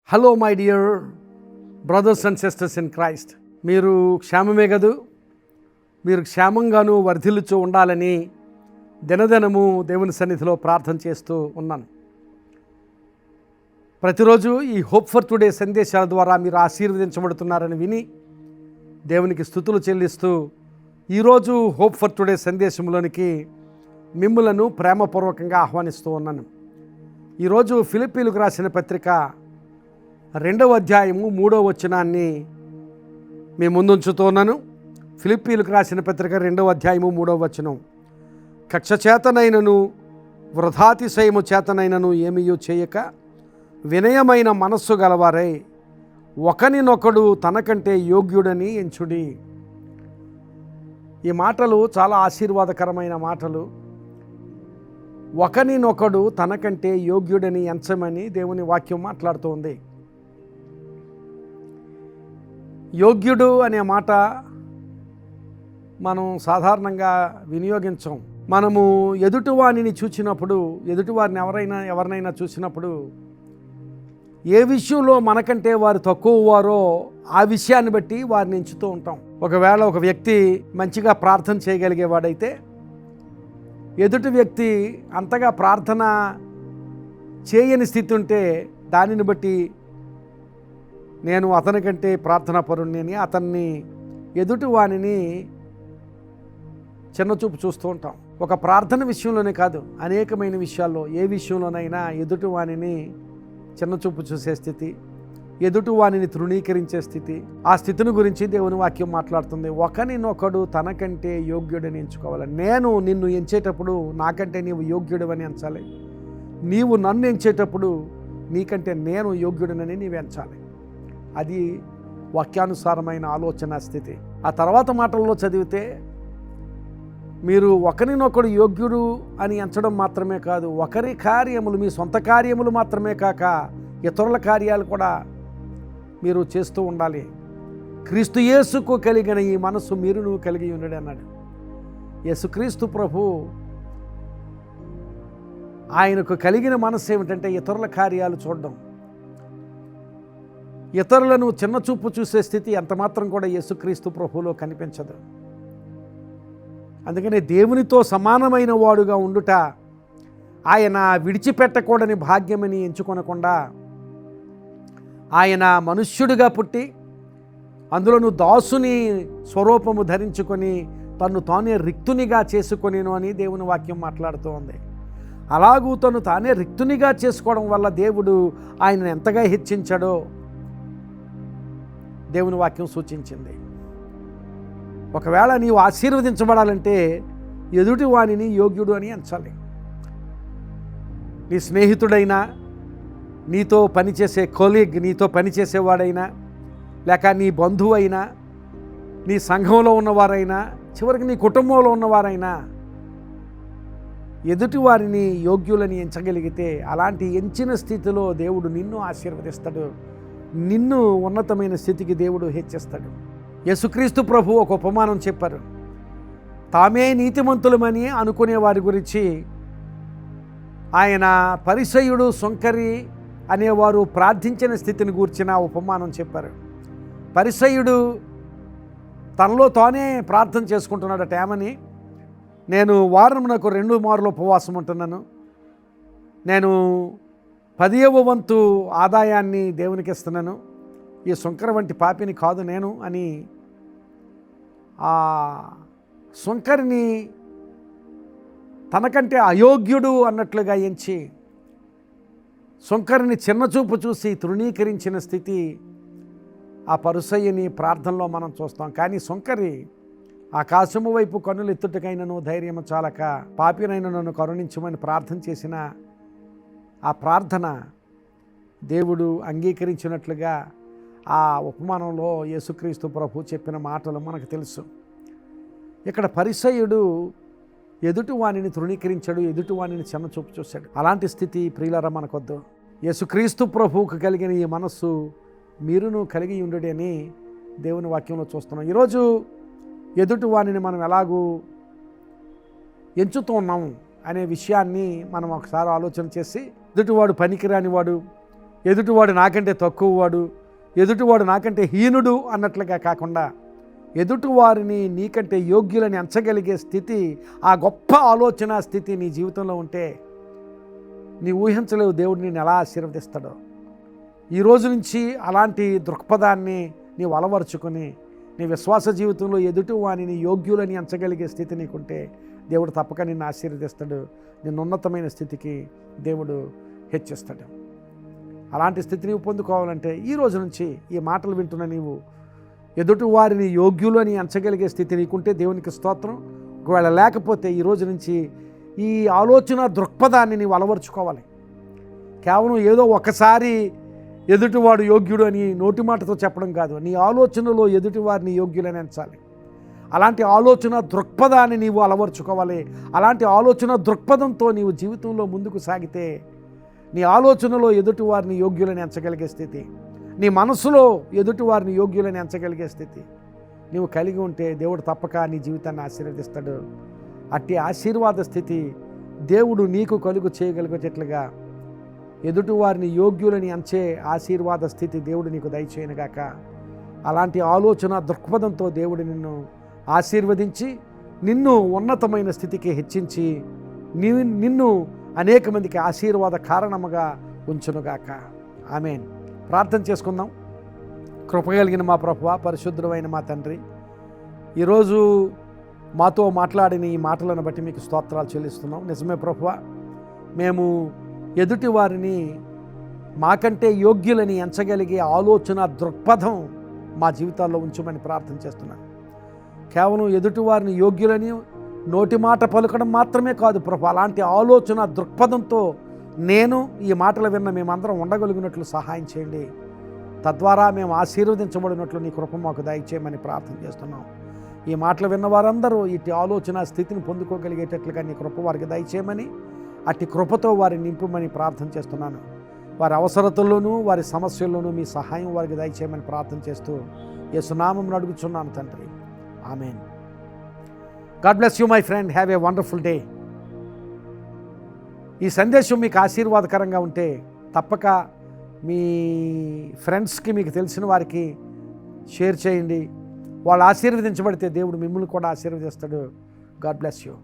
Hello my dear brothers and sisters in Christ. మీరు క్షేమమే కదూ? మీరు క్షేమంగాను వర్ధిల్లుచూ ఉండాలని దినదినము దేవుని సన్నిధిలో ప్రార్థన చేస్తూ ఉన్నాను. ప్రతిరోజు ఈ హోప్ ఫర్ టుడే సందేశాల ద్వారా మీరు ఆశీర్వదించబడుతున్నారని విని దేవునికి స్తుతులు చెల్లిస్తూ ఈరోజు హోప్ ఫర్ టుడే సందేశంలోనికి మిమ్ములను ప్రేమపూర్వకంగా ఆహ్వానిస్తూ ఉన్నాను. ఈరోజు ఫిలిప్పీలకు రాసిన పత్రిక 2వ అధ్యాయము 3వ వచనాన్ని మీ ముందుంచుతూ ఉన్నాను. ఫిలిప్పీలకు రాసిన పత్రిక 2వ అధ్యాయము 3వ వచనం. కక్ష చేతనైనను వృధాతిశయము చేతనైనను ఏమీయూ చేయక వినయమైన మనస్సు గలవారై ఒకనినొకడు తనకంటే యోగ్యుడని ఎంచుడి. ఈ మాటలు చాలా ఆశీర్వాదకరమైన మాటలు. ఒకనినొకడు తనకంటే యోగ్యుడని ఎంచమని దేవుని వాక్యం మాట్లాడుతోంది. యోగ్యుడు అనే మాట మనం సాధారణంగా వినియోగించం. మనము ఎదుటివారిని చూసినప్పుడు, ఎదుటివారిని ఎవరినైనా చూసినప్పుడు ఏ విషయంలో మనకంటే వారు తక్కువ వారో ఆ విషయాన్ని బట్టి వారిని ఎంచుతూ ఉంటాం. ఒకవేళ ఒక వ్యక్తి మంచిగా ప్రార్థన చేయగలిగేవాడైతే ఎదుటి వ్యక్తి అంతగా ప్రార్థన చేయని స్థితి ఉంటే దానిని బట్టి నేను అతనికంటే ప్రార్థనా పరుణ్ణి అని అతన్ని ఎదుటి వానిని చిన్నచూపు చూస్తూ ఉంటాం. ఒక ప్రార్థన విషయంలోనే కాదు, అనేకమైన విషయాల్లో ఏ విషయంలోనైనా ఎదుటి వానిని చిన్నచూపు చూసే స్థితి, ఎదుటి వానిని తృణీకరించే స్థితి, ఆ స్థితిని గురించి దేవుని వాక్యం మాట్లాడుతుంది. ఒకనినొకడు తనకంటే యోగ్యుడని ఎంచుకోవాలి. నేను నిన్ను ఎంచేటప్పుడు నాకంటే నీవు యోగ్యుడవని ఎంచాలి. నీవు నన్ను ఎంచేటప్పుడు నీకంటే నేను యోగ్యుడనని నీవు ఎంచాలి. అది వాక్యానుసారమైన ఆలోచన స్థితి. ఆ తర్వాత మాటల్లో చదివితే మీరు ఒకరినొకడు యోగ్యుడు అని ఎంచడం మాత్రమే కాదు, ఒకరి కార్యములు, మీ సొంత కార్యములు మాత్రమే కాక ఇతరుల కార్యాలు కూడా మీరు చేస్తూ ఉండాలి. క్రీస్తు యేసుకు కలిగిన ఈ మనసు మీరును కలిగి ఉండడు అన్నాడు. యేసుక్రీస్తు ప్రభు ఆయనకు కలిగిన మనసు ఏమిటంటే ఇతరుల కార్యాలు చూడడం. ఇతరులను చిన్నచూపు చూసే స్థితి ఎంతమాత్రం కూడా యేసుక్రీస్తు ప్రభువులో కనిపించదు. అందుకనే దేవునితో సమానమైన వాడుగా ఉండుట ఆయన విడిచిపెట్టకూడని భాగ్యమని ఎంచుకొనకుండా ఆయన మనుష్యుడిగా పుట్టి అందులోనూ దాసుని స్వరూపము ధరించుకొని తను తానే రిక్తునిగా చేసుకొనేను అని దేవుని వాక్యం మాట్లాడుతూ ఉంది. అలాగూ తను తానే రిక్తునిగా చేసుకోవడం వల్ల దేవుడు ఆయనను ఎంతగా హెచ్చించాడో దేవుని వాక్యం సూచించింది. ఒకవేళ నీవు ఆశీర్వదించబడాలంటే ఎదుటి వానిని యోగ్యుడు అని ఎంచాలి. నీ స్నేహితుడైనా, నీతో పనిచేసే కొలీగ్, నీతో పనిచేసేవాడైనా, లేక నీ బంధువు అయినా, నీ సంఘంలో ఉన్నవారైనా, చివరికి నీ కుటుంబంలో ఉన్నవారైనా ఎదుటి వారిని యోగ్యులని ఎంచగలిగితే అలాంటి ఎంచిన స్థితిలో దేవుడు నిన్ను ఆశీర్వదిస్తాడు. నిన్ను ఉన్నతమైన స్థితికి దేవుడు హెచ్చిస్తాడు. యేసుక్రీస్తు ప్రభు ఒక ఉపమానం చెప్పారు. తామే నీతిమంతులమని అనుకునే వారి గురించి ఆయన పరిసయ్యుడు, సొంకరి అనేవారు ప్రార్థించిన స్థితిని గూర్చిన ఉపమానం చెప్పారు. పరిసయ్యుడు తనలో తానే ప్రార్థన చేసుకుంటున్నాడట. ఏమని? నేను వారమునకు 2 మార్లు ఉపవాసం ఉంటున్నాను, నేను 10వ వంతు ఆదాయాన్ని దేవునికి ఇస్తున్నాను, ఈ సుంకర వంటి పాపిని కాదు నేను అని ఆ సుంకరిని తనకంటే అయోగ్యుడు అన్నట్లుగా ఎంచి సుంకరిని చిన్నచూపు చూసి తృణీకరించిన స్థితి ఆ పరిసయ్యుని ప్రార్థనలో మనం చూస్తాం. కానీ సుంకరి ఆకాశము వైపు కన్నులు ఎత్తుటకైనను ధైర్యము చాలక పాపినైన నన్ను కరుణించమని ప్రార్థన చేసిన ఆ ప్రార్థన దేవుడు అంగీకరించినట్లుగా ఆ ఉపమానంలో యేసుక్రీస్తు ప్రభు చెప్పిన మాటలు మనకు తెలుసు. ఇక్కడ పరిసయ్యుడు ఎదుటి వానిని తృణీకరించాడు, ఎదుటి వానిని చిన్నచూపు చూశాడు. అలాంటి స్థితి ప్రియులారా మనకొద్దు. యేసుక్రీస్తు ప్రభువుకు కలిగిన ఈ మనస్సు మీరును కలిగి ఉండుడి అని దేవుని వాక్యంలో చూస్తున్నాం. ఈరోజు ఎదుటి వానిని మనం ఎలాగూ ఎంచుతూ ఉన్నాము అనే విషయాన్ని మనం ఒకసారి ఆలోచన చేసి, ఎదుటివాడు పనికిరాని వాడు, ఎదుటివాడు నాకంటే తక్కువవాడు, ఎదుటివాడు నాకంటే హీనుడు అన్నట్లుగా కాకుండా ఎదుటివారిని నీకంటే యోగ్యులని ఎంచగలిగే స్థితి, ఆ గొప్ప ఆలోచన స్థితి నీ జీవితంలో ఉంటే నీ ఊహించలేవు దేవుడు నేను ఎలా ఆశీర్వదిస్తాడో. ఈ రోజు నుంచి అలాంటి దృక్పథాన్ని నీవు అలవరుచుకొని నీ విశ్వాస జీవితంలో ఎదుటి వారిని యోగ్యులని ఎంచగలిగే స్థితి నీకుంటే దేవుడు తప్పక నిన్ను ఆశీర్వదిస్తాడు. నిన్ను ఉన్నతమైన స్థితికి దేవుడు హెచ్చిస్తాడు. అలాంటి స్థితి నీవు పొందుకోవాలంటే ఈ రోజు నుంచి ఈ మాటలు వింటున్న నీవు ఎదుటి వారిని యోగ్యులు అని ఎంచగలిగే స్థితి నీకుంటే దేవునికి స్తోత్రం. ఒకవేళ లేకపోతే ఈ రోజు నుంచి ఈ ఆలోచన దృక్పథాన్ని నీవు అలవరుచుకోవాలి. కేవలం ఏదో ఒకసారి ఎదుటివాడు యోగ్యుడు అని నోటి మాటతో చెప్పడం కాదు, నీ ఆలోచనలో ఎదుటివారిని యోగ్యులని ఎంచాలి. అలాంటి ఆలోచన దృక్పథాన్ని నీవు అలవరుచుకోవాలి. అలాంటి ఆలోచన దృక్పథంతో నీవు జీవితంలో ముందుకు సాగితే నీ ఆలోచనలో ఎదుటివారిని యోగ్యులని ఎంచగలిగే స్థితి, నీ మనసులో ఎదుటివారిని యోగ్యులని ఎంచగలిగే స్థితి నీవు కలిగి ఉంటే దేవుడు తప్పక నీ జీవితాన్ని ఆశీర్వదిస్తాడు. అట్టి ఆశీర్వాద స్థితి దేవుడు నీకు కలుగు చేయగలిగేటట్లుగా ఎదుటివారిని యోగ్యులని ఎంచే ఆశీర్వాద స్థితి దేవుడు నీకు దయచేయనుగాక. అలాంటి ఆలోచన దృక్పథంతో దేవుడు నిన్ను ఆశీర్వదించి నిన్ను ఉన్నతమైన స్థితికి హెచ్చించి నిన్ను అనేక మందికి ఆశీర్వాద కారణముగా ఉంచునుగాక. ఆమేన్. ప్రార్థన చేసుకుందాం. కృపగలిగిన మా ప్రభువా, పరిశుద్ధమైన మా తండ్రి, ఈరోజు మాతో మాట్లాడిన ఈ మాటలను బట్టి మీకు స్తోత్రాలు చెల్లిస్తున్నాం. నిజమే ప్రభువా, మేము ఎదుటి వారిని మాకంటే యోగ్యులని ఎంచగలిగే ఆలోచన దృక్పథం మా జీవితాల్లో ఉంచమని ప్రార్థన చేస్తున్నాను. కేవలం ఎదుటివారిని యోగ్యులని నోటి మాట పలకడం మాత్రమే కాదు ప్రభు, అలాంటి ఆలోచన దృక్పథంతో నేను ఈ మాటలు విన్న మేమందరం ఉండగలిగినట్లు సహాయం చేయండి. తద్వారా మేము ఆశీర్వదించబడినట్లు నీ కృప మాకు దయచేయమని ప్రార్థన చేస్తున్నాం. ఈ మాటలు విన్న వారందరూ ఇటు ఆలోచన స్థితిని పొందుకోగలిగేటట్లుగా నీ కృప వారికి దయచేయమని, అట్టి కృపతో వారిని నింపుమని ప్రార్థన చేస్తున్నాను. వారి అవసరతల్లోనూ వారి సమస్యల్లోనూ మీ సహాయం వారికి దయచేయమని ప్రార్థన చేస్తూ యేసునామమున అడుగుచున్నాను తండ్రి. ఆమేన్. God bless you my friend. Have a wonderful day. ఈ సందేశం మీకు ఆశీర్వాదకరంగా ఉంటే తప్పక మీ ఫ్రెండ్స్కి, మీకు తెలిసిన వారికి షేర్ చేయండి. వాళ్ళు ఆశీర్వదించబడితే దేవుడు మిమ్మల్ని కూడా ఆశీర్వదిస్తాడు. God bless you.